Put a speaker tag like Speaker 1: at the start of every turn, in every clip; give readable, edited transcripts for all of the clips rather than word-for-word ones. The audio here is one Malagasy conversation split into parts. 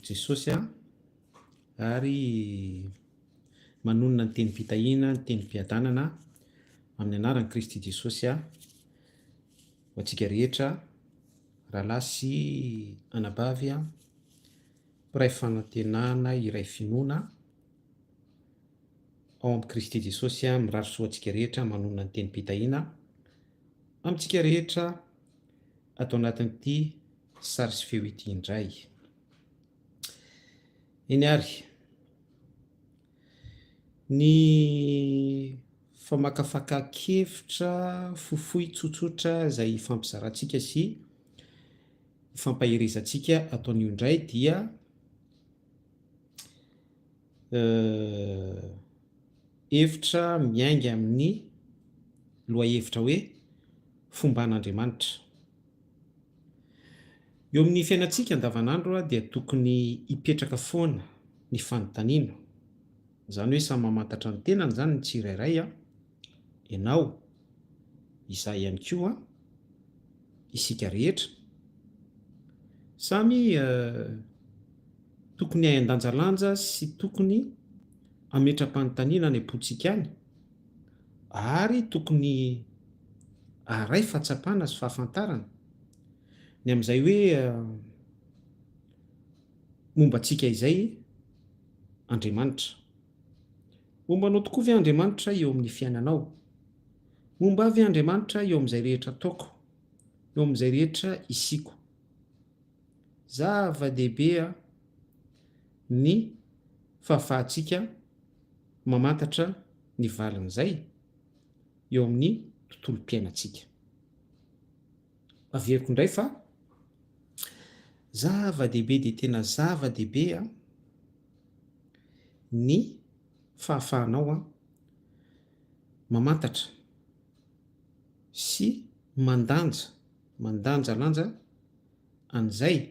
Speaker 1: Jesosy ary manonona ny teny mpitahiana, ny teny mpiadanana amin'ny anaran'i Kristy Jesosy ho antsika rehetra, rahalahy sy anabavy, mpiray fanantenana iray finoana ao amin'ny Kristy Jesosy mirary soa antsika rehetra, manonona ny teny mpitahiana amintsika rehetra atao anatin'ity sary sy feo ity indray. Eny ary ny famakafaka-kevitra fohifohy tsotsotra izay fampizarantsika sy fampaherezantsika ataon'io indray dia hevitra miainga amin'ny lohahevitra hoe fomban'Andriamanitra. Eo amin'ny fiainantsika andavanandro dia tokony hipetraka foana ny fanontaniana. Izany hoe samy mamantatra ny tenany izany ny tsirairay, ianao, izaho ihany koa, isika rehetra. Samy tokony hayan-danjalanja sy tokony hametra-panontaniana ny am-pontsika any, ary tokony haray fahatsapana sy fahafantarana ny amin'izay hoe momba antsika izay Andriamanitra. Momba anao tokoa ve Andriamanitra eo amin'ny fiainanao? Momba avy Andriamanitra eo amin'izay rehetra ataoko, eo amin'izay rehetra isiko? Zava-dehibe ny fahafahantsika mamantatra ny valin'izay eo amin'ny tontolom-piainantsika. Averiko indray fa zava-dehibe dia tena zava-dehibe ny fahafahanao mamantatra sy mandanjalanja an'izay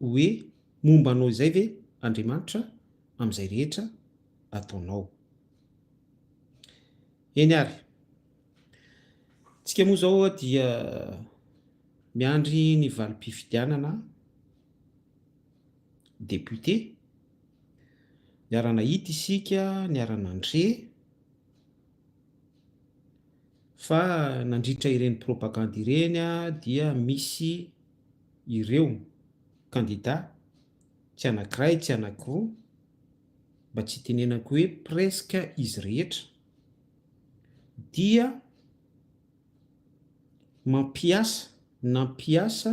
Speaker 1: hoe momba anao izay ve Andriamanitra amin'izay rehetra ataonao. Eny ary, tsika moa izao dia miandry ny valim-pifidianana député, niarana hita isika, niarana andre, fa nandritra ireny propagande ireny dia misy ireo candidat tsy anankiray tsy anankiroa, mba tsy tenenako hoe presque izy rehetra, dia nampiasa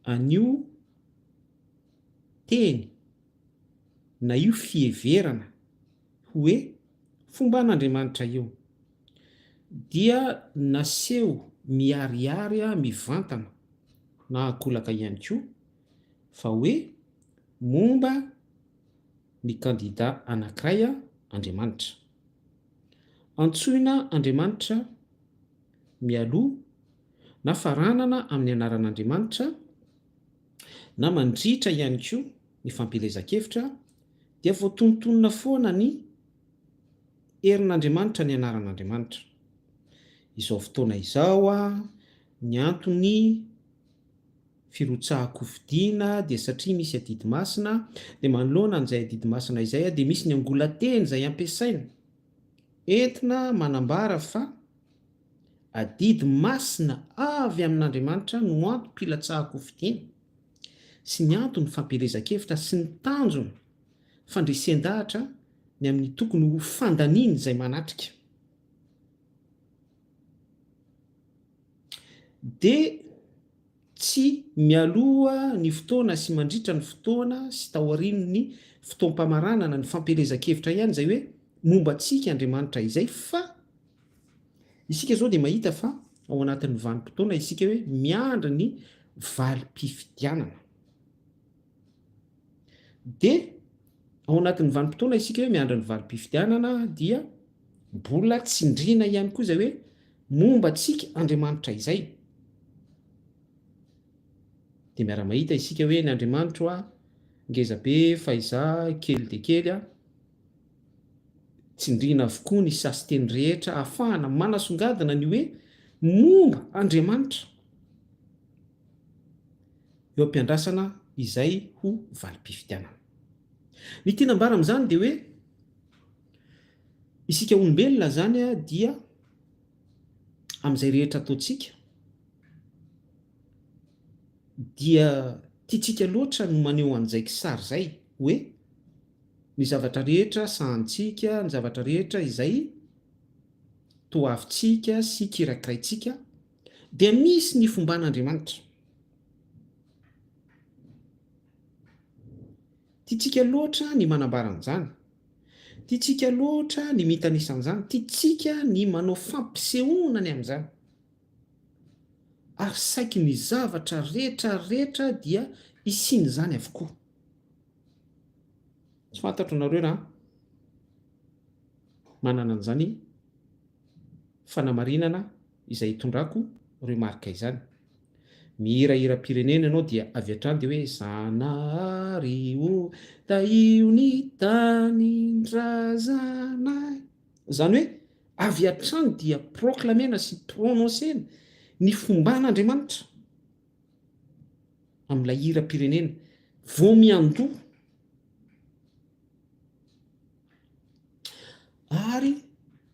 Speaker 1: an'io teny na io fiheverana hoe fomban'Andriamanitra io, dia naseho miharihary mivantana na akolaka ihany koa fa hoe momba ny candidat anankiray Andriamanitra. Antsoina Andriamanitra mialoha na faranana amin'ny anaran'Andriamanitra na mandritra ihany koa ny fampelezan-kevitra dia voatonontonona foana ny herin'Andriamanitra ny anaran'Andriamanitra. Izao fotoana izao ny antony firotsahako fidiana dia satria misy adidy masina, dia manoloana an'izay adidy masina izay dia misy ny angolateny izay ampiasaina entina manambara fa adidy masina avy amin'Andriamanitra no antony mpilatsahako fidiana sy ny antony fampelezan-kevitra sy ny tanjony fandresen-dahatra ny amin'ny tokony ho fandaniana izay manatrika. Dia tsy mialoha ny fotoana sy mandritra ny fotoana sy taoriany ny fotoam-pamaranana ny fampelezan-kevitra ihany izay hoe momba antsika Andriamanitra izay, fa isika izao dia mahita fa ao anatin'ny vanim-potoana isika hoe miandry ny valim-pifidianana. Dia ao anatin'ny vanim-potoana isika hoe miandry ny valim-pifidianana dia mbola tsindriana ihany koa izay hoe momba antsika Andriamanitra izay. Dia miara-mahita isika hoe ny Andriamanitra ngeza be fa iza kely dia kely tsindriana avokoa ny sasy-teny rehetra ahafahana manasongadina ny hoe momba Andriamanitra eo am-piandrasana izay ho valim-pifidianana. Ny tianambara am'izany de hoe isika olombelona zany a dia am'izay rehetra ataontsika dia tiatsika loatra no maneho an'izay kisary zay hoe ny zavatra rehetra sahantsika, ny zavatra rehetra izay toavitsika sy kirakiraitsika dia misy ny fomban'Andriamanitra. Tiatsika loatra ny manambara an'izany, tiatsika loatra ny mitanisan'izany, tiatsika ny manao fampisehoana amin'izany. Ary saiky ny zavatra rehetra dia isiany zany avokoa. Tsy fantatro nareo raha manana an'izany fanamarinana izay hitondrako remarika izany. Mihirahira-pirenena ianao dia avy hatrany dia hoe Zanahary o taio ny tanindrazanay. Zany hoe avy hatrany dia proclamena sy prononcena ny fomban'Andriamanitra amin'ilay hira-pirenena vao miandoha. Ary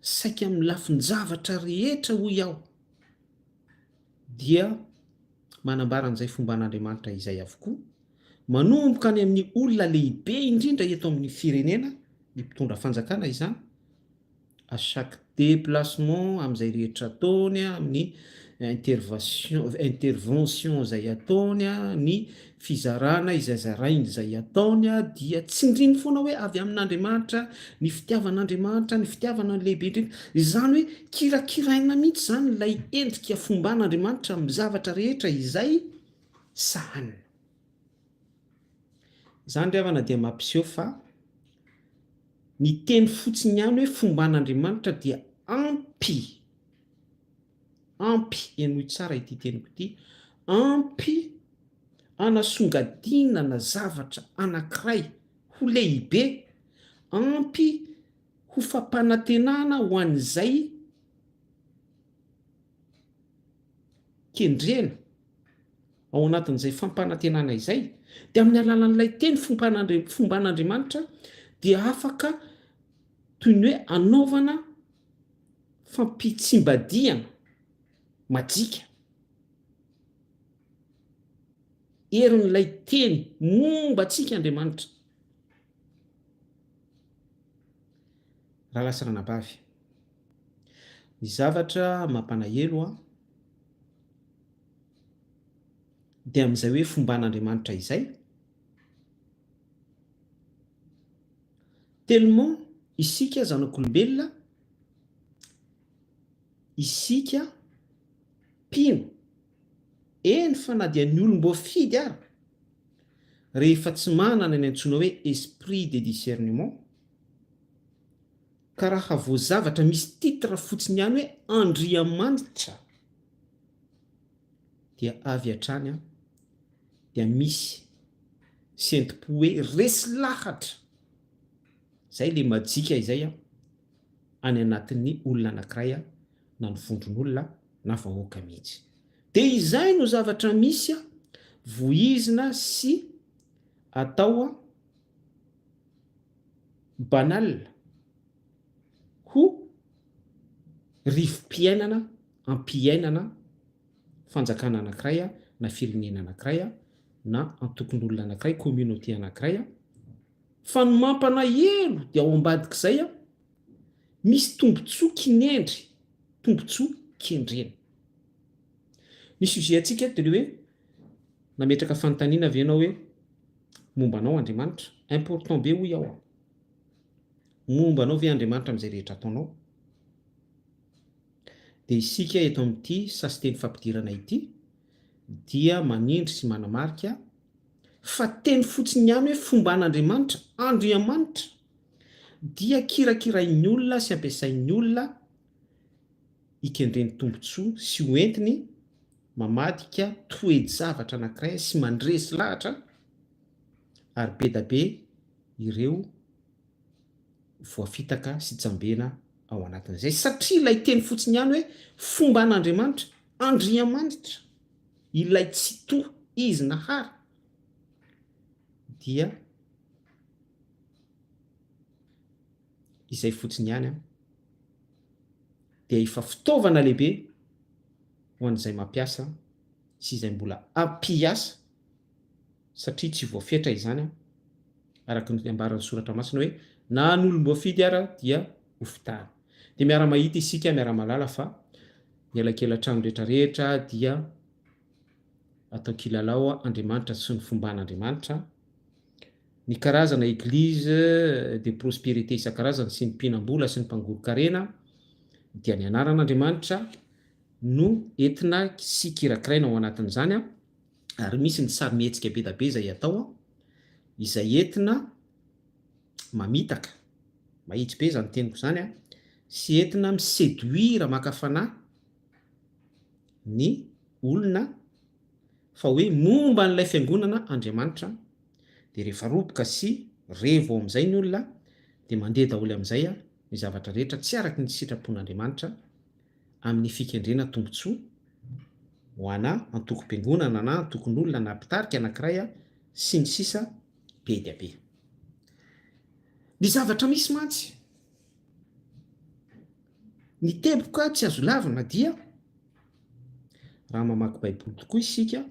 Speaker 1: saika amin'ny lafin-javatra rehetra hoy aho dia manambara an'izay fomban'Andriamanitra izay avokoa, manomboka any amin'ny olona lehibe indrindra eto amin'ny firenena, ny mpitondra fanjakana izany, à chaque déplacement amin'izay rehetra ataony, amin'ny intervention izay ataony, ny fizarana izay zarainy izay ataony dia tsindriny foana hoe avy amin'Andriamanitra, ny fitiavan'Andriamanitra, ny fitiavana ny lehibe indrindra. Izany hoe kirakiraina mihitsy zany ilay endrika fomban'Andriamanitra amin'ny zavatra rehetra izay sahany. Izany ry havana dia mampiseho fa ny teny fotsiny ihany hoe fomban'Andriamanitra dia ampy enoy tsara ity teniko ity, ampy anasongadinana zavatra anankiray ho lehibe, ampy ho fampanantenana ho an'izay kendrena ao anatin'izay fampanantenana izay, dia amin'ny alalan'ilay teny fomban'Andriamanitra dia afaka toy ny hoe anaovana fampitsimbadiana majika erin'ilay teny momba antsika Andriamanitra. Raha lasa ranabavy, ny zavatra mampalahelo dia amin'izay hoe fomban'Andriamanitra izay, tellement isika zanak'olombelona, isika mpino, eny fa na dia ny olom-boafidy ary, rehefa tsy manana ny antsoina hoe esprit de discernement, ka raha voazavatra misy titre fotsiny ihany hoe andriamanitra, dia avy hatrany dia misy senti-po hoe resy lahatra zay le majika izay any anatin'ny olona anankiray na ny vondron'olona na vahoaka mihitsy. Dia izay no zavatra misy voizina sy atao banal ho rivo-piainana ampiainana fanjakana anankiray na firenena anankiray na antokon'olona anankiray, communauté anankiray, fa ny mampalahelo dia ao ambadik'izay misy tombontsoa kinendry, tombontsoa kendrena. Ny sujet antsika dia hoe nametraka fanontaniana avy ianao hoe mombanao Andriamanitra, important be hoy aho, mombanao ve Andriamanitra amin'izay rehetra ataonao? Dia isika eto amin'ity sasiteny fampidirana ity dia manindry sy manamarika fa teny fotsiny ihany hoe fomban'Andriamanitra, Andriamanitra dia kirakirain'ny olona sy ampiasain'ny olona ikendreny tombontsoa sy hoentiny mamadika toe-javatra anankiray sy mandresy lahatra ary be da be ireo voafitaka sy tsambena ao anatin'izay, satria ilay teny fotsiny ihany hoe fomban'Andriamanitra, Andriamanitra, ilay tsy toa izy na hara dia izay fotsiny ihany dia efa fitaovana lehibe ho an'izay mampiasa sy izay mbola ampiasa satria tsy voafetra izany araka ny ambaran'ny soratra masina hoe na n'olom-boafidy ara dia ho fitahana. Dia miara-mahita isika miara-malala fa ny elakelan-trano rehetrarehetra dia atao kilalao Andriamanitra sy ny fomban'Andriamanitra. Ny karazana église de prospérité isan-karazany sy ny mpinam-bola sy ny mpangoro-karena dia ny anaran'Andriamanitra no entina sy kirakiraina ao anatin'izany ary misy ny sary-mihetsika be da be izay atao izay entina mamitaka mahitsy be zany teniko izany sy entina miséduira maka-fanahy ny olona fa hoe momba n'ilay fiangonana Andriamanitra. Dia rehefa roboka sy revo amin'izay ny olona dia mandeha daholo amin'izay ny zavatra rehetra tsy araky ny sitrapon'Andriamanitra amin'ny fikendrena tombotsoa ho ana antoko-piangonana na antokon'olona na mpitarika anankiray sy ny sisa be dia be. Ny zavatra misy mantsy ny teboka tsy azo lavina dia raha mamaky baiboly tokoa isika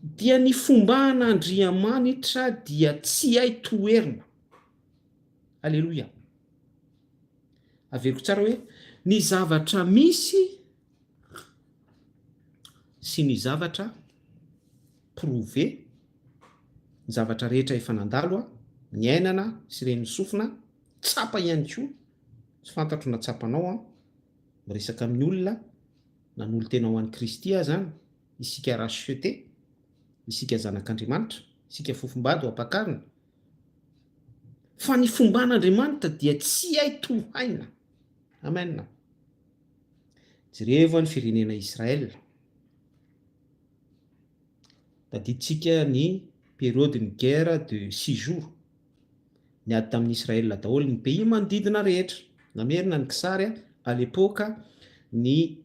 Speaker 1: dia ny fomban'Andriamanitra dia tsy hay toerina. Alleloia. Averiko tsara hoe ny zavatra misy sy ny zavatra prouvé, ny zavatra rehetra efa nandalo ny ainana sy ireny sofina tsapa ihany koa tsy fantatro na tsapanao miresaka amin'ny olona na ny olo tena ho an'i Kristy zany isika racheté, isika zanak'Andriamanitra, isika fofombady ho ampakarina. Fa ny fomban'Andriamanitra dia tsy hay tohaina. Amen. Jereo ny firenena Israel. Tadiditsika ny période ny guerre de 6 jours. Niady tamin'ny Israel daholo ny pays manodidina rehetra. Namerina ny kisary à l'époque ny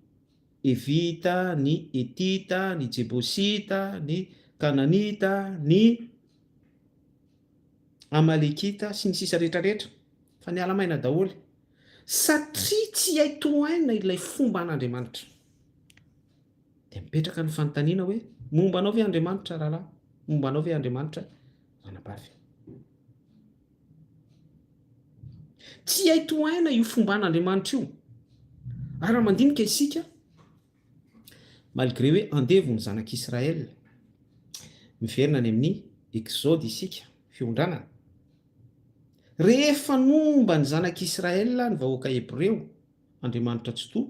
Speaker 1: Evita, ny Etita, ny Jebosita, ny Kananita, ny Amalekita sy ny sisa rehetrarehetra fa ny alamaina daholo satria tsy hay tohaina ilay fomban'Andriamanitra. Dia mipetraka ny fanontaniana hoe mombanao ve Andriamanitra rahalahy? Mombanao ve Andriamanitra ranabavy? Tsy hay tohaina io fomban'Andriamanitra io. Ary raha mandinika isika malgré hoe andevo ny zanak'Israel miverina any amin'ny Exode isika fiondranana. Rehefa nomba ny zanak'Israel ny vahoaka Hebreo Andriamanitra tsy toa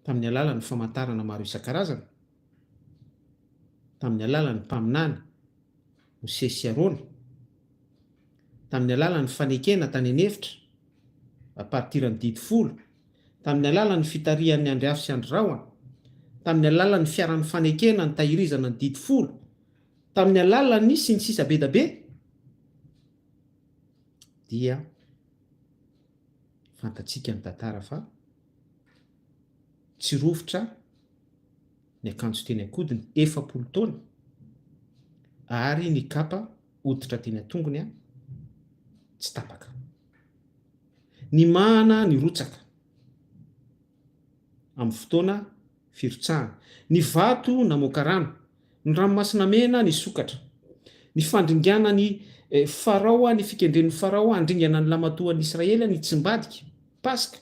Speaker 1: tamin'ny alalan'ny famantarana maro isan-karazana, tamin'ny alalan'ny mpaminany Mosesy sy Arona, tamin'ny alalan'ny fanekena tany anefitra à partir ny 10, tamin'ny alalan'ny fitarihan'ny Andriafy sy Andry, tamin'ny alalan'ny fiaran'ny fanekena ny tahirizana ny 10, tamin'ny alalan'ny sy ny sisa be da be, dia fantatsika ny tantara fa tsy rovitra ny akanjo teny ankodiny 40 taona ary ny kapa hoditra teny an-tongony tsy tapaka. Ny mahana ny rotsaka amin'ny fotoana firotsahana, ny vato namoaka rano, ny ranomasina mena ny sokatra, ny fandringana ny Farao, ny fikendren'ny Farao andringana ny lamatoan'ny Israely ny tsimbadika Paska,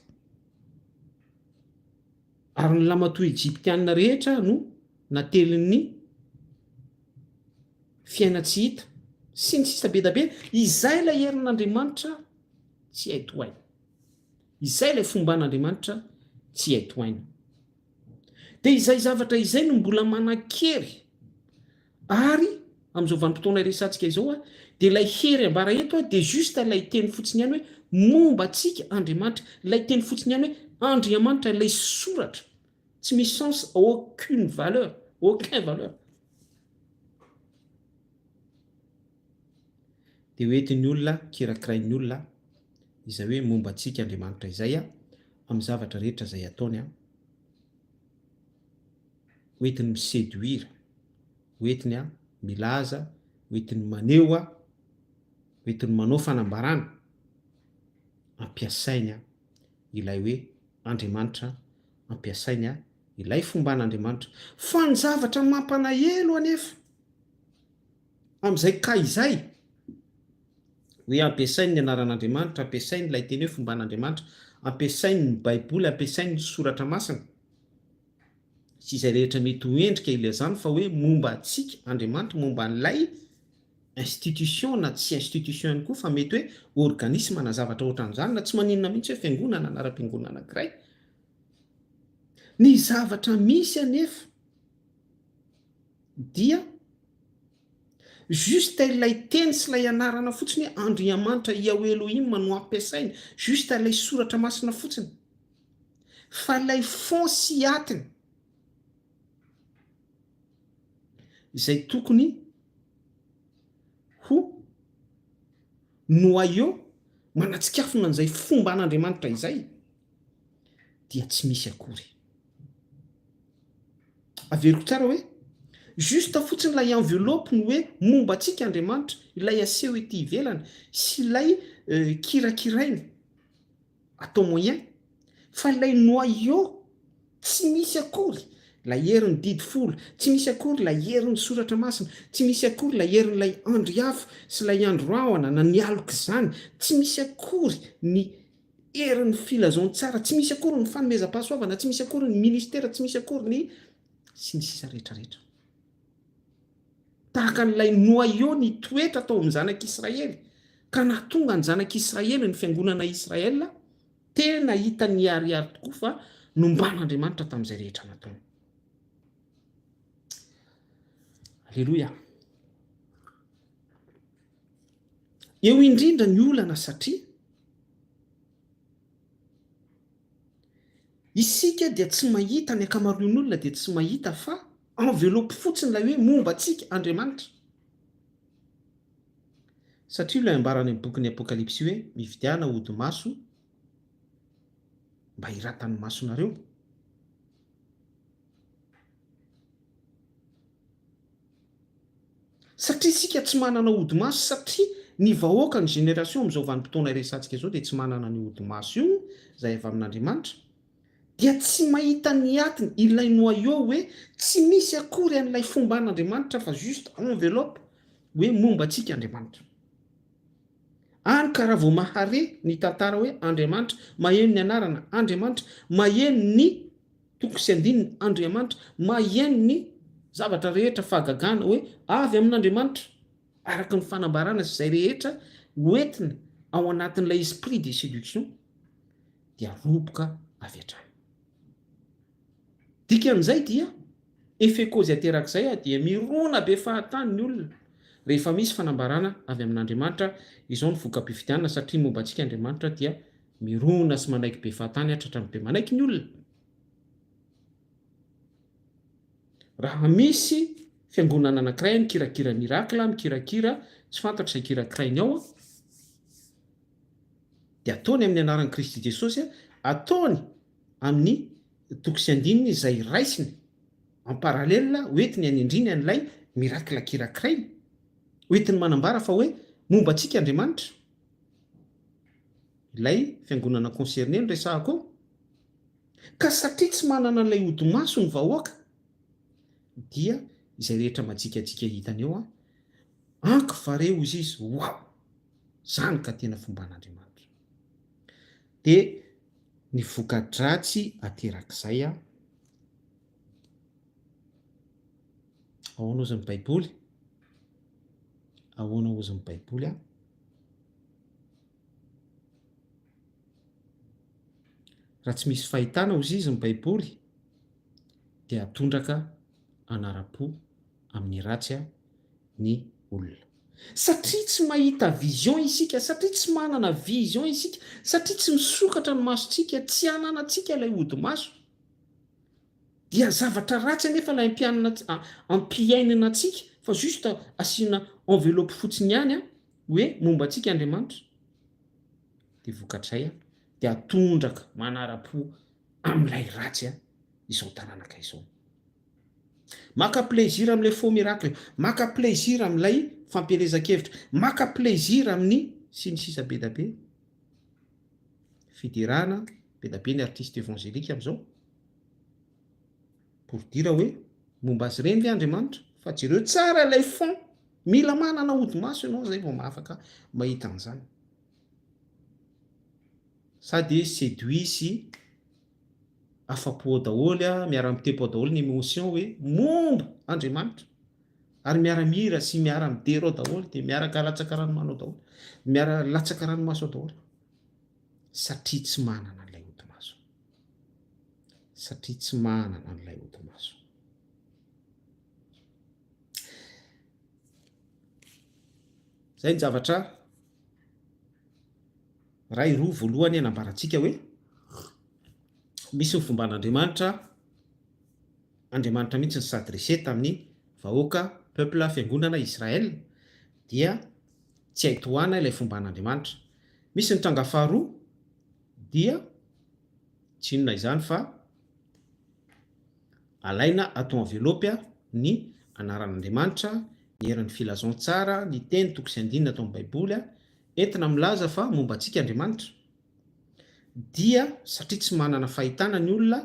Speaker 1: ary ny lamatoa Egyptianina rehetra no natelin'ny fiaina tsy hita sy ny sisa be da be. Izay ilay herin'Andriamanitra tsy hay tohaina. Izay ilay fomban'Andriamanitra tsy hay tohaina. Dia izay zavatra izay no mbola manan-kery ary amin'izao vanim-potoana iresantsika izao dia ilay hery ambara eto dia juste ilay teny fotsiny ihany hoe momba antsika Andriamanitra, ilay teny fotsiny ihany hoe Andriamanitra, ilay soratra tsy misy sens, aucune valeur, aucun valeur. Dia hoentin'ny olona kirakirain'ny olona izay hoe momba antsika Andriamanitra izay amin'ny zavatra rehetra izay ataony hoentiny miséduire hoentiny a milaza, hoentiny maneho a, hoentiny manao fanambarana, ampiasainy a ilay hoe Andriamanitra, ampiasainy a ilay fomban'Andriamanitra. Fa ny zavatra mampalahelo anefa am'izay ka izay hoe ampiasainy ny anaran'Andriamanitra, ampiasainy ilay teny hoe fomban'Andriamanitra, ampiasainy ny baiboly, ampiasainy ny soratra masina sy izay rehetra mety ho endrika ilazany, fa hoe momba antsika Andriamanitra, momba an'ilay institution na tsy institution ihany koa, fa mety hoe organisme na zavatra ohatran'izany, na tsy maninona mihitsy hoe fiangonana na ara-piangonana anankiray. Ny zavatra misy anefa dia juste ilay teny sy ilay anarana fotsiny hoe Andriamanitra Yahweh Elohim no ampiasainy, juste ilay soratra masina fotsiny, fa ilay fond sy atiny izay tokony ho noyau manatsikafona an'izay fomba an'Andriamanitra izay dia tsy misy akory. Averiko tsara hoe juste fotsiny ilay enveloppe ny hoe momba antsika Andriamanitra, ilay aseho ety ivelany sy ilay kirakirainy atao moyen, fa ilay noyau tsy misy akory. La herin'ny didy folo, tsy misy akory la herin'ny soratra masina, tsy misy akory la herin'ilay andro hafa sy ilay andro rahona na ny aloka izany, tsy misy akory ny herin'ny filazaontsara, tsy misy akory ny fanomezam-pahasoavana, tsy misy akory ny ministera, tsy misy akory ny sy ny sisa rehetrarehetra. Tahaka n'ilay noyau ny toetra tao amin'ny zanak'Israely, ka nahatonga ny zanak'Israely ny fiangonana Israela tena hita ny ariary tokoa fa nomban'Andriamanitra tamin'izay rehetra nataony. Alleluia. Eo indrindra ny olana satria isika dia tsy mahita, ny ankamaroan'ny olona dia tsy mahita fa enveloppe fotsiny ilay hoe momba antsika Andriamanitra. Satria ilay ambarany amin'ny bokin'ny Apokalipsy hoe mividiana ody maso mba hiratan'ny masonareo. Satria isika tsy manana ody maso, satria ny vahoaka ny génération amin'izao vanim-potoana iresantsika izao dia tsy manana ny ody maso io izay avy amin'Andriamanitra, dia tsy mahita ny atiny ilay noyau hoe tsy misy akory an'ilay fomban'Andriamanitra fa juste enveloppe hoe momba antsika Andriamanitra. Any ka raha vao mahare ny tantara hoe Andriamanitra, maheno ny anarana Andriamanitra, maheno ny toko sy andininy Andriamanitra, maheno ny zavatra rehetra fahagagana hoe avy amin'Andriamanitra araka ny fanambarana sy izay rehetra hoentina ao anatin'ilay esprit de séduction dia roboka avy hatrany. Dikan'izay dia effet cause aterak'izay dia mirona be fahatany ny olona rehefa misy fanambarana avy amin'Andriamanitra. Izao ny voka-pifidianana, satria momba antsika Andriamanitra dia mirona sy manaiky be fahatany hatratrany be manaiky ny olona. Raha misy fiangonana anankiray mikirakira mirakla, mikirakira tsy fantatra izay kirakirainy ao, dia ataony amin'ny anaran'i Kristy Jesosy, ataony amin'ny toko sy andininy izay raisiny en parallèle hoentiny hanindriny an'ilay mirakla kirakirainy, hoentiny manambara fa hoe momba antsika Andriamanitra. Ilay fiangonana concerné ny resahako ao, ka satria tsy manana an'ilay ody maso ny vahoaka dia izay rehetra majikajika hitany eo anky vareo izy izy, wow, zany ka tena fomban'Andriamanitra. Dia ny voka-dratsy aterak'izay ahoana ozy ny baiboly, ahoana ozy ny baiboly raha tsy misy fahitana ozy izy ny baiboly dia atondraka anara-po amin'ny ratsy ny olona. Satria tsy mahita vision isika, satria tsy manana vision isika, satria tsy misokatra ny masontsika, tsy ananantsika ilay ody maso, dia zavatra ratsy anefa ilay ampiainana antsika fa juste asiana enveloppe fotsiny ihany hoe momba antsika Andriamanitra, dia vokatray dia atondraka manara-po amin'ilay ratsy izao taranaka izao. maka plaisir am'lay faux miracle, maka plaisir am'lay fampielezan-kevitra, maka plaisir amin'ny sy ny sisa be da be. Fidirana be da be ny artiste évangélika am'izao pour dire hoe momba azy ireny ve Andriamanitra fa jereo tsara ilay fond, mila manana ody maso ianao zay vao mahafaka mahita an'izany. Sady séduisy afa-po daholy miara-mitepo daholy ny émotion hoe momba Andriamanitra, ary miara-mihira sy miara-midero daholy dia miaraka latsaka ranomanao daholy, miara latsaka ranomaso ao daholy, satria tsy manana an'ilay ody maso, satria tsy manana an'ilay ody maso. Zay ny zavatra ray roa voalohany anambarantsika hoe misy ny fomban'Andriamanitra, Andriamanitra mihitsy ny s'adresser tamin'ny vahoaka peuple fiangonana Israel dia tsy haitohana ilay fomban'Andriamanitra. Misy ny tranga faharoa dia tsy inona izany fa alaina atao enveloppe ny anaran'Andriamanitra, ny herin'ny filazantsara, ny teny toko sy andinina atao amin'ny baiboly entina milaza fa momba antsika Andriamanitra, dia satria tsy manana fahitana ny olona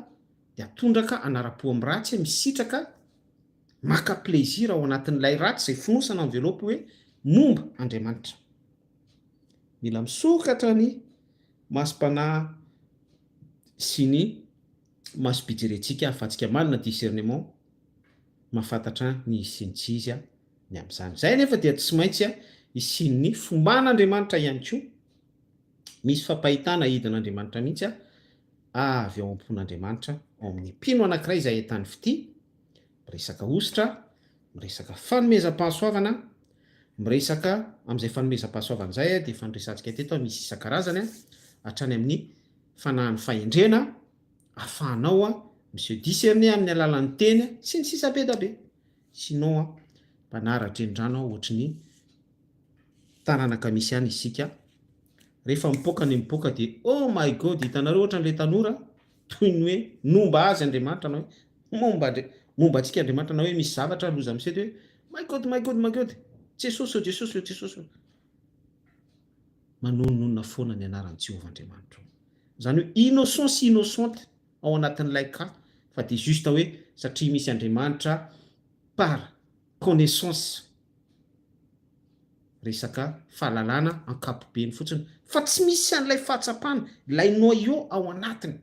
Speaker 1: dia atondraka anara-po amin'ny ratsy, misitraka maka plaisir ao anatin'ilay ratsy izay fonosana enveloppe hoe momba Andriamanitra. Mila misokatra ny masom-panahy sy ny masom-pijerentsika ahafahantsika manana discernement mahafantatra ny sy ny tsy izy ny amin'izany. Zay nefa dia tsy maintsy isin'ny fomban'Andriamanitra ihany koa. Misy fampahitana hidin'Andriamanitra mihitsy avy ao am-pon'Andriamanitra ao amin'ny mpino anankiray izay ahitany fity, miresaka ositra, miresaka fanomezam-pahasoavana, miresaka amin'izay fanomezam-pahasoavana izay dia efa niresantsika teto misy isan-karazany hatrany amin'ny fanahany fahendrena, ahafahanao monsieur discerner amin'ny alalan'ny teny sy ny sisa be da be. Sinon mpanaratra endrano ohatry ny tanànaka misy ihany isika. Rehefa mipoaka ny mipoaka dia oh my god, hitanareo ohatran'ilay tanora toy ny hoe nomba azy Andriamanitra na hoe momba antsika Andriamanitra na hoe misy zavatra loza misety hoe my god my god my god, Jesosy Jesosy Jesosy. Manononona foana ny anaran'i Jehovah Andriamanitra. Zany hoe innocent sy innocente ao anatin'ilay cas, fa dia juste hoe satria misy Andriamanitra par connaissance, resaka fahalalana ankapobeny fotsiny, fa tsy misy an'ilay fahatsapana, ilay noyau ao anatiny.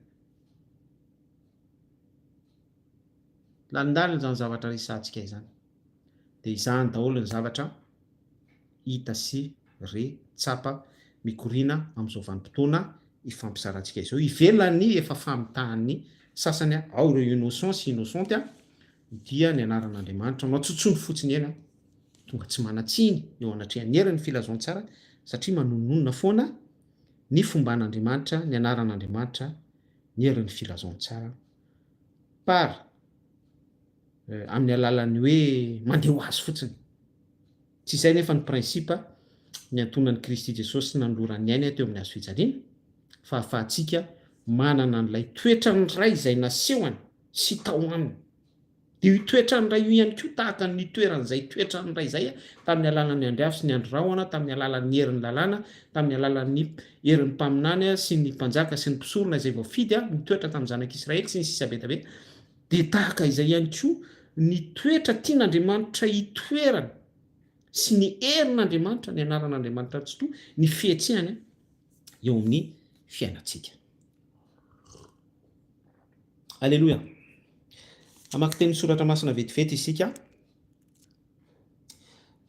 Speaker 1: Landalina zany zavatra resantsika izany. Dia izany daholo ny zavatra hita sy tsapa mikoriana amin'izao vanim-potoana ifampisarantsika izao. Ivelany ny efa famitahan'ny sasany ao ireo innocent sy innocente dia ny anaran'Andriamanitra no atsotsony fotsiny eny tonga tsy manatsiny eo anatrehan'ny herin'ny filazantsara, satria manononona foana ny fomban'Andriamanitra, ny anaran'Andriamanitra, ny herin'ny filazantsara par amin'ny alalan'ny hoe mandeha ho azy fotsiny. Tsy izay nefa ny prinsipa ny antonan'i Kristy Jesosy sy nanoloran'ny ainy teo amin'ny hazo fijaliana, fa ahafahantsika manana an'ilay toetrany iray izay nasehony sy tao aminy. Dia io toetrany iray io ihany koa tahaka ny toeran'izay toetrany iray izay tamin'ny alalan'ny andriafo sy ny androraona, tamin'ny alalan'ny herin'ny lalàna, tamin'ny alalan'ny herin'ny mpaminany sy ny mpanjaka sy ny mpisorona izay voafidy mitoetra tamin'ny zanak'Israely sy ny sisa be da be. Dia tahaka izay ihany koa ny toetra tian'Andriamanitra hitoerana sy ny herin'Andriamanitra, ny anaran'Andriamanitra tsy toa ny fihetsehany eo amin'ny fiainantsika. Alleluia. Amaky teny soratra masina vetivety isika.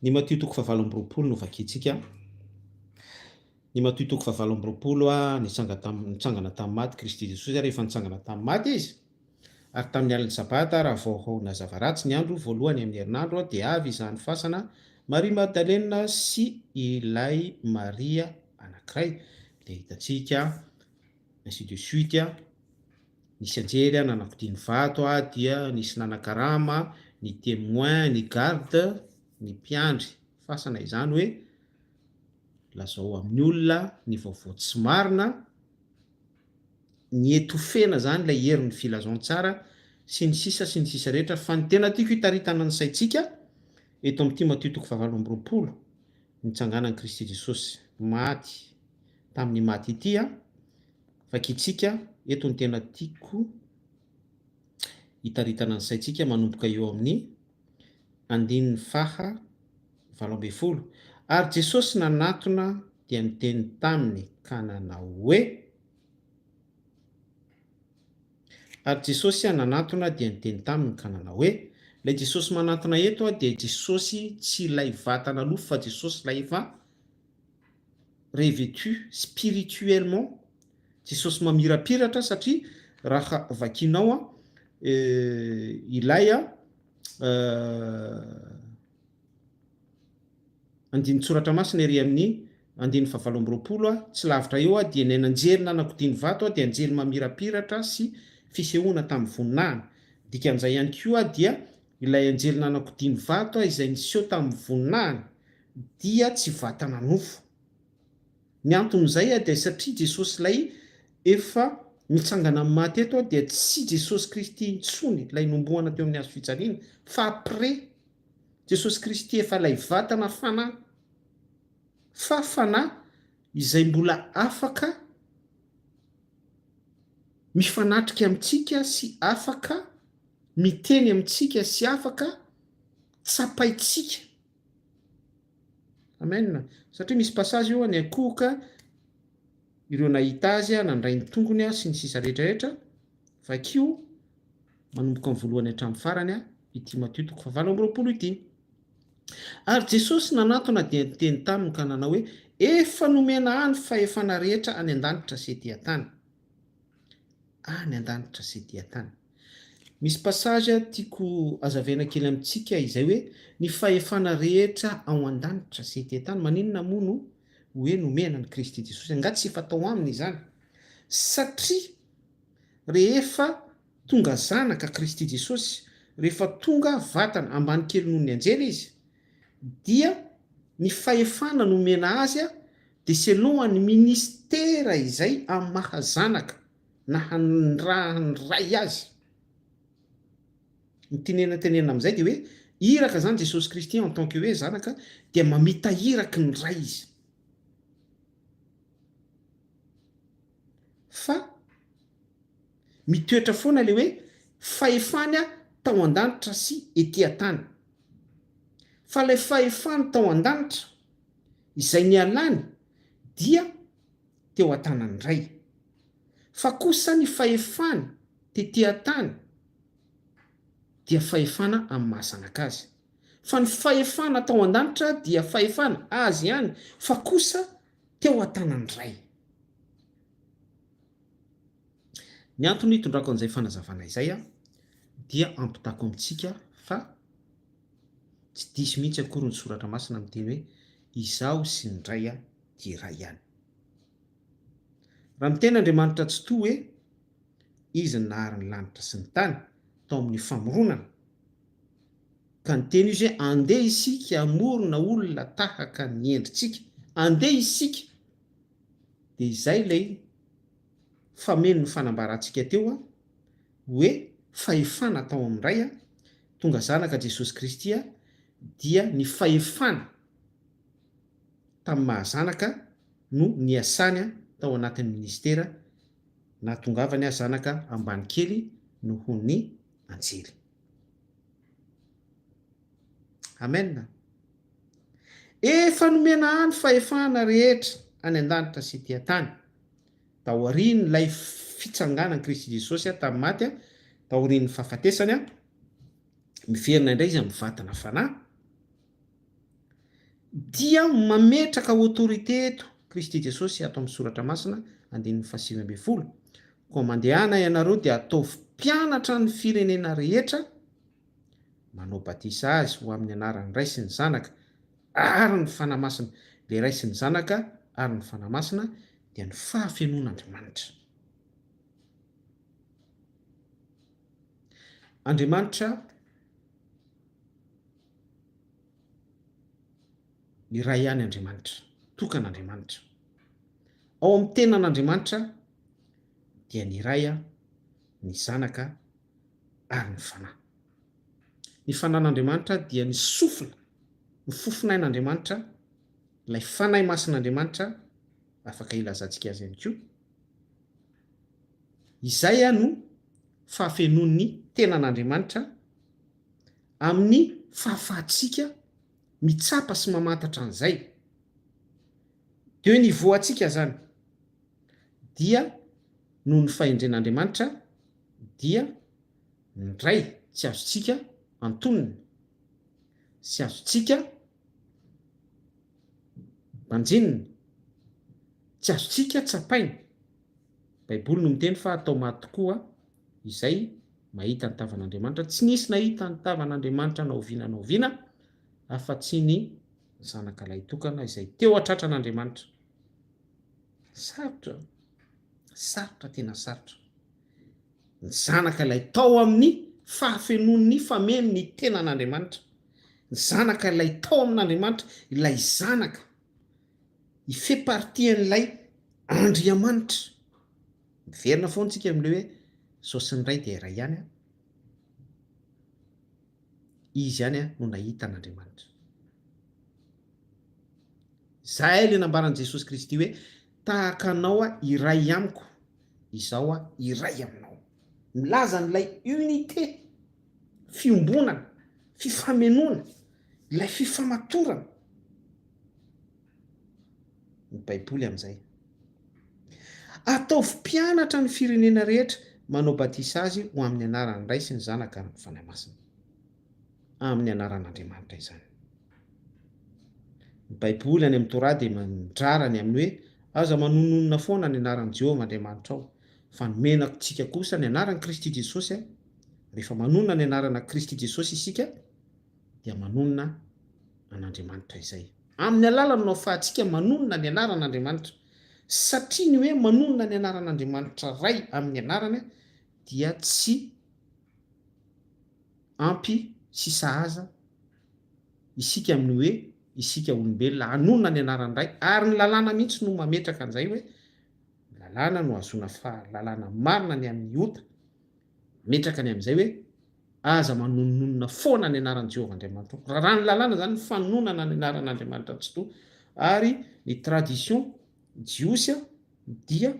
Speaker 1: Ny Matthieu 7:20 no vakiantsika. Ny Matthieu 7:20 nitsangana tamin'ny maty Kristy Jesosy rehefa nitsangana tamin'ny maty izy. Ary tamin'ny alin'ny sabata raha vao nazava ratsy ny andro voalohany amin'ny herinandro dia avy izany fasana Maria Magdalena sy ilay Maria anankiray. Dia hitantsika ainsi de suite nisy anjery nanapodiany vato dia nisy nanan-karama, ny témoin, ny garde, ny mpiandry. Fasana izany hoe lazao amin'ny olona ny vaovao tsy marina, ny etofena zany ilay herin'ny filazantsara sy ny sisa rehetra fa ny tena tiako hitaritana ny saitsika eto amin'ny Timothée 4:20 nitsanganan'i Kristy Jesosy maty tamin'ny maty ity fakitsika eto ny tena tiako hitaritana ny saitsika manomboka eo amin'ny 20 ary Jesosy nanatona dia niteny taminy ka nanao hoe ary Jesosy nanatona dia niteny taminy ka nanao hoe ilay Jesosy manatona eto dia Jesosy tsy ilay vatana lofo fa Jesosy ilay efa revêtu spirituellement, Jesosy mamirapiratra satria raha vakinao ilay andiny tsoratra masina ery amin'ny 2:20 tsy lavitra eo dia ny anjely nanakodiany vato dia anjely mamirapiratra sy fisehoana tamin'ny voninahiny. Dikan'izay ihany koa dia ilay anjely nanakodiany vato izay niseho tamin'ny voninahiny dia tsy vatana nofo. Ny anton'izay dia satria Jesosy ilay efa mitsangana amin'ny maty eto dia tsy Jesosy Kristy intsony ilay nomboana teo amin'ny hazo fijaliana fa après Jesosy Kristy efa ilay vatana fanahy fa fanahy izay mbola afaka mifanatrika amintsika sy afaka miteny amintsika sy afaka tsapaitsika. Amen. Satria misy passage eo ny akohoka ireo nahita azy nandray ny tongony sy ny sisa rehetrarehetra vakio manomboka amin'ny voalohany hatramin'ny farany i Timothée 4:20 ity. Ary Jesosy nanatona dia niteny taminy ka nanao hoe efa nomena any fahefana rehetra any an-danitra sy ety an-tany. Any an-danitra sy ety an-tany. Misy passage tiako azavaina kely amintsika izay hoe ny fahefana rehetra ao an-danitra sy ety an-tany. Maninona moa no hoe nomena ny Kristy Jesosy? Angaty tsy fatao aminy izany. Satria rehefa tonga zanaka Kristy Jesosy, rehefa tonga vatana ambany kely noho ny anjely izy, dia ny fahefana nomena azy dia selon ny ministera izay amin'ny mahazanaka na handray azy. Ny tenenana amin'izay dia hoe iraka zany Jesosy Kristy en tant que hoe zanaka dia mamita iraky ny ray izy. Fa mitoetra foana ilay hoe fahefany tao an-danitra sy ety an-tany. Fa ilay fahefany tao an-danitra izay nialany dia teo an-tanany ray. Fa kosa ny fahefany tetỳ an-tany dia fahefana amin'ny mahazanaka azy. Fa ny fahefana tao an-danitra dia fahefana azy ihany fa kosa teo an-tanany ray. Ny antony hitondrako an'izay fanazavana izay dia ampitako amintsika fa tsy diso mihitsy akory ny soratra masina miteny hoe izaho sy ny ray dia ray ihany. Raha miteny Andriamanitra tsy toa hoe izy nahary ny lanitra sy ny tany tao amin'ny famoronana ka niteny izy hoe andeha isika hamorona olona tahaka ny endritsika, andeha isika, dia izay ilay fameno ny fanambarantsika teo hoe fahefana tao amin'ny ray tonga zanaka Jesosy Kristy dia ny fahefana tamin'ny mahazanaka no niasany tao anatin'ny ministera natongavany zanaka ambany kely noho ny anjely. Amen. Efa nomena any fahefana rehetra any an-danitra sy ety an-tany. Taorian'ny ilay fitsanganan'i Kristy Jesosy tamin'ny maty, taorian'ny fahafatesany miverina indray izy amin'ny vatana fanahy, dia mametraka autorité eto Kristy Jesosy ato amin'ny soratra masina 9:20. Koa mandehana ianareo dia ataovy mpianatra ny firenena rehetra, manao batisa azy ho amin'ny anaran'ny ray sy ny zanaka ary ny fanahy masina. Ilay ray sy ny zanaka ary ny fanahy masina dia ny fahafenon'Andriamanitra. Andriamanitra ny ray ihany Andriamanitra, tokan'Andriamanitra. Ao amin'ny tenan'Andriamanitra dia ny ray ny zanaka ary ny fanahy. Ny fanan'Andriamanitra dia ny sofina, ny fofinain'Andriamanitra, ilay fanahy masin'Andriamanitra, afaka ilazantsika azy ihany koa. Izay no fahafenon'ny tenan'Andriamanitra amin'ny fahafahantsika mitsapa sy mamantatra an'izay. De hoe ny voantsika zany dia noho ny fahendren'Andriamanitra dia ndray tsy azontsika antonina, tsy azontsika manjenina, tsy azontsika tsapaina. Baiboly no miteny fa atao maty tokoa izay mahita ny tavan'Andriamanitra. Tsy nisy nahita ny tavan'Andriamanitra naoviana afa-tsy ny zanak'ilay tokana izay teo an-tratran'Andriamanitra. Sarotra, sarotra tena sarotra. Ny zanaka ilay tao amin'ny fahafenon'ny famenony tenan'Andriamanitra. Ny zanaka ilay tao amin'Andriamanitra, ilay zanaka ifepartian'ilay Andriamanitra. Miverina foana tsika amin'ilay hoe saosiny iray dia iray ihany. Izy ihany no nahita an'Andriamanitra. Izay ilay nambaran'i Jesosy Kristy hoe tahaka anao iray amiko, izaho iray aminao. Milaza n'ilay unité, fiombonana, fifamenoana, ilay fifamatorana. Ny Baiboly amin'izay. Ataovy mpianatra ny firenena rehetra manao batisa azy ho amin'ny anaran'ny Ray sy ny Zanaka ary ny Fanahy Masina. Amin'ny anaran'Andriamanitra izany. Ny Baiboly any amin'ny Torah dia mandrarany amin'ny hoe aza manononona foana ny anaran'i Jehovah Andriamanitra ao, fa nomenantsika kosa ny anaran'i Kristy Jesosy. Rehefa manonona ny anarana Kristy Jesosy isika dia manonona an'Andriamanitra izay. Amin'ny alalany no ahafahantsika manonona ny anaran'Andriamanitra. Satria ny hoe manonona ny anaran'Andriamanitra ray amin'ny anarany dia tsy ampy sy sahaza isika amin'ny hoe isika olombelona hanonona ny anarany ray, ary ny lalàna mihitsy no mametraka an'izay hoe lalàna no azona lalàna marina ny amin'ny ota, metraka ny amin'izay hoe aza manononona foana ny anaran'i Jehovah Andriamanitra. Raha ny lalàna zany ny fanonona ny anaran'Andriamanitra tsy to, ary ny tradition jiosy dia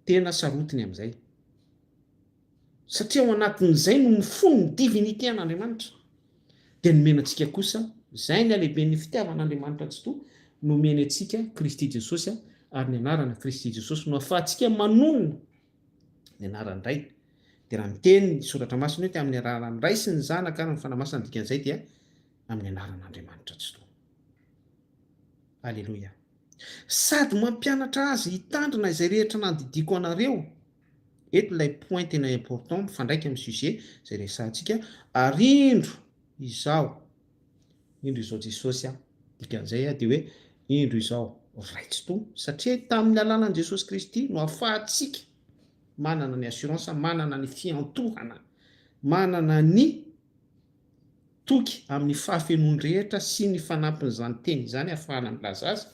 Speaker 1: tena sarotiny amin'izay. Satria ao anatin'izay no mifono ny divinité an'Andriamanitra. Dia nomenantsika kosa, izay ny alehiben'ny fitiavan'Andriamanitra tsy to, nomeny antsika Kristy Jesosy, ary ny anarana Kristy Jesosy no ahafahantsika manonona ny anaran'ny Ray. Dia raha miteny ny soratra masina hoe amin'ny anaran'ny Ray sy ny Zanaka ary ny Fanahy Masina, dikan'izay dia amin'ny anaran'Andriamanitra tsy to. Alleluia. Sady mampianatra azy hitandrina izay rehetra nandidiko anareo. Eto ilay point tena important mifandraika amin'ny sujet izay resahantsika. Ary indro izao Jesosy dikan'izay dia hoe indro izao raitsy to, satria tamin'ny alalan'i Jesosy Kristy no ahafahantsika manana ny assurance, manana ny fiantohana, manana ny toky amin'ny fahafenony rehetra sy ny fanampin'izany teny izany ahafahana milaza azy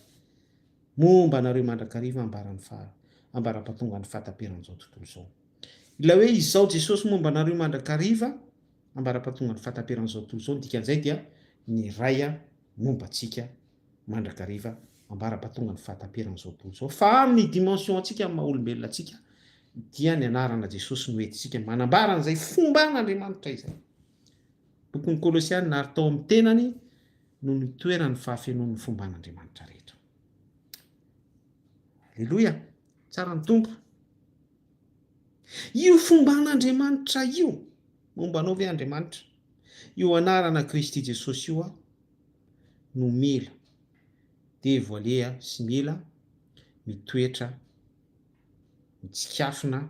Speaker 1: momba anareo mandrakariva ambara-pahatonga ny fahataperan'izao tontolo izao. Ilay hoe izao Jesosy momba anareo mandrakariva ambara-pahatonga ny fahataperan'izao tontolo izao, dikan'izay dia ny ray momba antsika mandrakariva ambara-pahatonga ny fahataperan'izao tontolo izao. Fa amin'ny dimension antsika, amin'ny maha-olombelona antsika, dia ny anarana Jesosy no entintsika manambara an'izay fomba an'Andriamanitra izay. Bokin'ny Kolosiana ary tao amin'ny tenany no nitoerany fahafenon'ny fomba an'Andriamanitra rehetra. Alleluia, tsara ny tompo. Io fomba an'Andriamanitra io, momba anao ve Andriamanitra, io anarana Kristy Jesosy io no mila dia voalea sy mila mitoetra, mitsikafina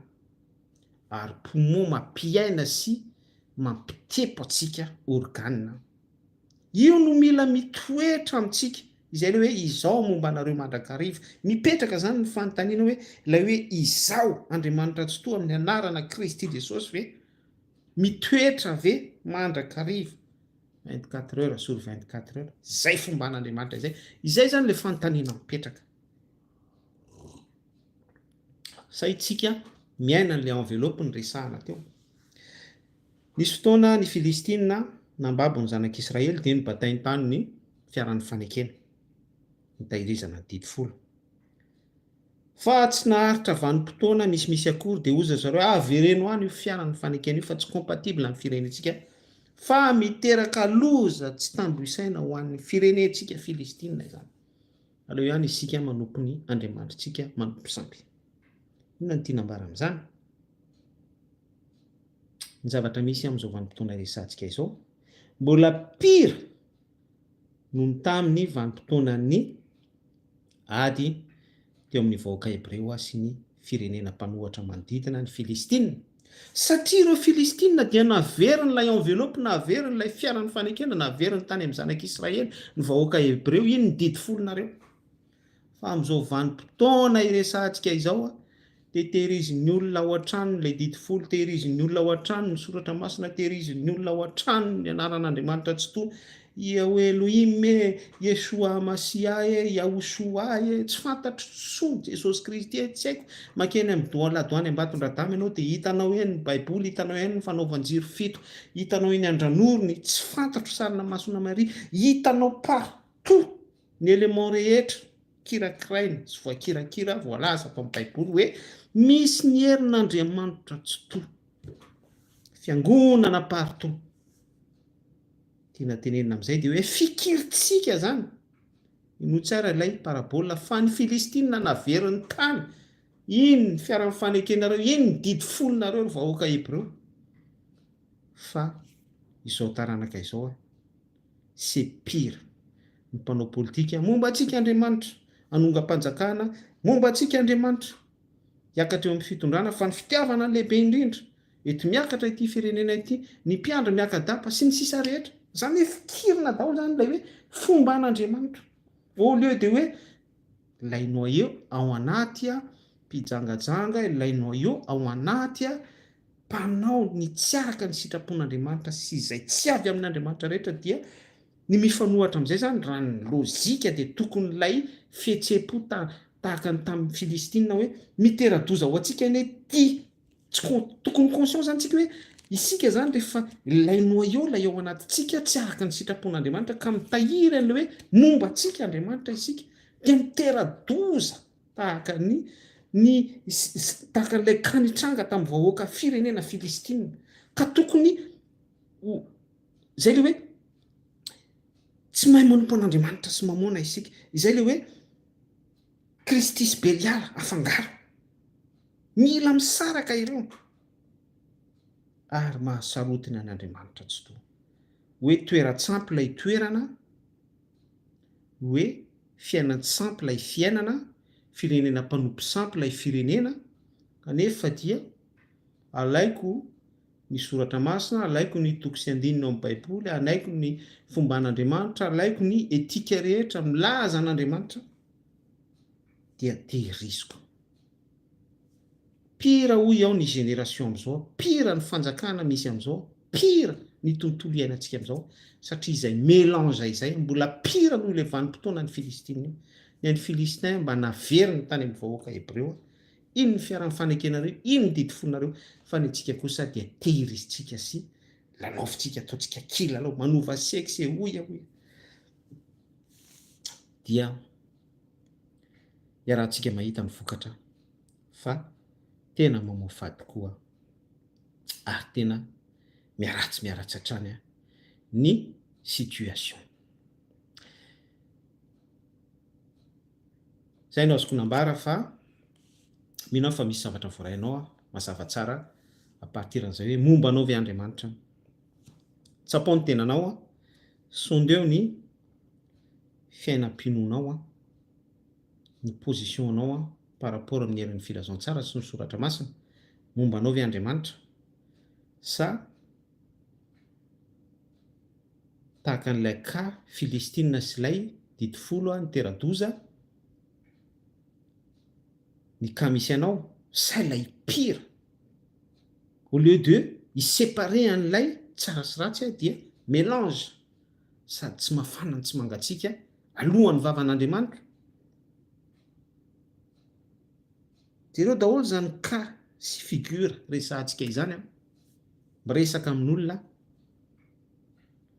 Speaker 1: ary poumon mampiaina sy mampitepo atsika organe. Io no mila mitoetra amintsika, izay le hoe izao momba anareo mandrakariva. Mipetraka zany ny fanontaniana hoe ilay hoe izao Andriamanitra tsy to amin'ny anarana Kristy Jesosy ve mitoetra ve mandrakariva 24 heures sur 24 heures. Zay fomba an'Andriamanitra izay. Izay zany le fanontaniana mipetraka. Saitsika miaina n'la enveloppe ny resahana teo. Nisy fotoana ny Filistina nambabo ny zanak'Israely dia nybatainy tany ny fiaran'ny fanekena, nitahirizana didy folo. Fa tsy naharitra vanim-potoana misimisy akory dia oza zareo avereno any io fiaran'ny fanekena io fa tsy compatible amin'ny firenentsika, fa miteraka loza tsy tamboisaina ho an'ny firenentsika Filistina izany. Aleo ihany isika manompo ny Andriamanitsika manompo sampy. Inona ny tinambara amin'izany? Ny zavatra misy amin'izao vanim-potoana resantsika izao mbola pire noho ny tamin'ny vanim-potoanan'ny ady teo amin'ny vahoaka Hebreo sy ny firenena mpanohatra manodidina ny Filistina. Satria ireo Filistina dia naverin'ilay enveloppe, naverin'ilay fiaran'ny fanekena, naveriny tany amin'ny zanak'Israely ny vahoaka Hebreo, iny ny didy folonareo. Fa amin'izao vanim-potoana iresantsika izao dia tehirizin'ny olona ao an-trano ilay didy folo, tehirizin'ny olona ao an-trano ny soratra masina, tehirizin'ny olona ao an-trano ny anaran'Andriamanitra tsy toa, Elohim Yeshua Masia Yahoshua tsy fantatro so Jesosy Kristy tsy haiko, makeny amin'ny doaladoany Ambatondradama ianao dia hitanao eny ny Baiboly, hitanao eny ny fanaovan-jiro fito, hitanao eny Andranorony, tsy fantatro sarina masona Maria, hitanao partout ny élément rehetra kirakiraina sy voakirakira voalaza atao amin'ny Baiboly hoe misy ny herin'Andriamanitra tsy toa, fiangonana partout. Tiana tenenina amin'izay dia hoe fikiritsika zany. Ino tsara ilay parabola fa ny Filistina naverin'ny tany, iny ny fiaran'ny fanekenareo, iny ny didy folonareo ny vahoaka Hebreo. Fa izao taranaka izao c'est pire. Ny mpanao politika momba antsika Andriamanitra, anonga-panjakana momba antsika Andriamanitra, hiakatra eo amin'ny fitondrana fa ny fitiavana lehibe indrindra eto miakatra ity firenena ity, ny mpiandra miakadapa sy ny sisa rehetra. Zany hoe fikirina daholo zany ilay hoe fomba an'Andriamanitra. Au lieu de hoe ilay noyau ao anaty mpijangajanga, ilay noyau ao anaty mpanao ny tsy araka ny sitrapon'Andriamanitra sy izay tsy avy amin'Andriamanitra rehetra, dia ny mifanohatra amin'izay zany raha ny lôjika dia tokony ilay fihetseham-po tahaka ny tamin'ny Filistina hoe mitera-doza ho antsika eny ety. Tokony conscient zany tsika hoe isika zany rehefa ilay noyau ilay ao anatintsika tsy araka ny sitrapon'Andriamanitra ka mitahiry an'ilay hoe momba antsika Andriamanitra isika, dia mitera-doza tahaka tahaka n'ilay kanitranga tamin'ny vahoaka firenena Filistina. Ka tokony izay le hoe tsy mahay manompo an'Andriamanitra sy mamoana isika. Izay le hoe Christus Belial afangaro. Mila misaraka ireo ary mahasarotiny an'Andriamanitra tsy toa. Hoe toeran-tsampy ilay toerana, hoe fiainan-tsampy ilay fiainana, firenena mpanompo sampy ilay firenena, kanefa dia alaiko ny soratra masina, alaiko ny toko sy andinina ao amin'ny Baiboly, alaiko ny fomba an'Andriamanitra, alaiko ny etika rehetra milaza an'Andriamanitra, dia tehiriziko. Pira hoy ao ny génération amin'izao, pira ny fanjakana misy amin'izao, pira ny tontolo iainantsika amin'izao, satria izay mélange izay mbola pira noho ilay vanim-potoana ny Filistina. Ny Filistin mba naveriny tany amin'ny vahoaka Hebreo, iny ny fiaran'ny fanekenareo, iny ny didy folonareo, fa ny antsika kosa dia tehirizitsika sy lalaovintsika, ataontsika kilalao, manova sexe hoya. Dia iarahantsika mahita ny vokatra fa tena mamoafà tokoa ary tena miaratsy hatrany ny situation. Zay no azoko nambara fa mino fa misy zavatra voarainao mazava tsara a partir an'izay hoe momba anao ve Andriamanitra. Tsapao ny tenanao sondeo ny fiainam-pinonao ny position anao par rapport amin'ny herin'ny filazantsara sy ny soratra masina. Momba anao ve Andriamanitra sa tahaka an'ilay ka Filistina sy ilay didy folo ny tera-doza, ny ka misy anao sa ilay pire. Au lieu de iséparer an'ilay tsara sy ratsy dia mélange, sady tsy mafana tsy mangatsika alohan'ny vavan'Andriamanitra. Jereo daholo zany ka sy figura resantsika izany a miresaka amin'olona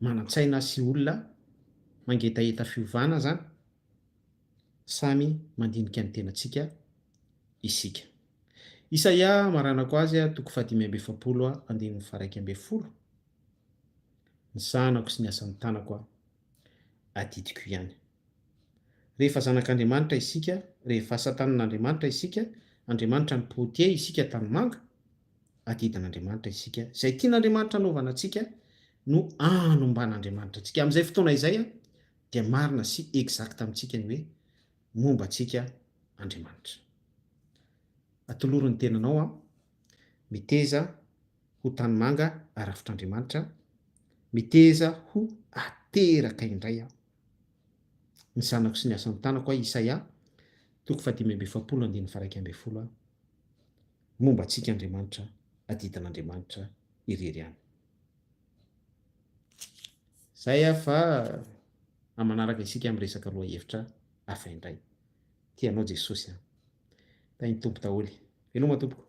Speaker 1: manan-tsaina sy olona mangetaheta fiovana zany samy mandinika ny tenantsika isika. Isaia maranako azy a 5:1 ny zanako sy ny asan'ny tanako a adidiko ihany. Rehefa zanak'Andriamanitra isika, rehefa asatanan'Andriamanitra isika, Andriamanitra ny potie isika tanymanga, adidin'Andriamanitra isika. Zay tian'Andriamanitra anaovana antsika no anomban'Andriamanitra antsika. Amin'izay fotoana izay a dia marina sy exact amintsika ny hoe momba antsika Andriamanitra. Atoloro ny tenanao a miteza ho tanymanga arafitr'Andriamanitra, miteza ho ateraka indray a ny zanako sy ny asan'ny tanako a Isaia 5:1 momba antsika Andriamanitra, adidin'Andriamanitra irery ihany. Zay a fa amanaraka isika amin'ny resaka roa hevitra hafa indray. Tianao Jesosy a. Tainy tompo daholo. Veloma tompoko.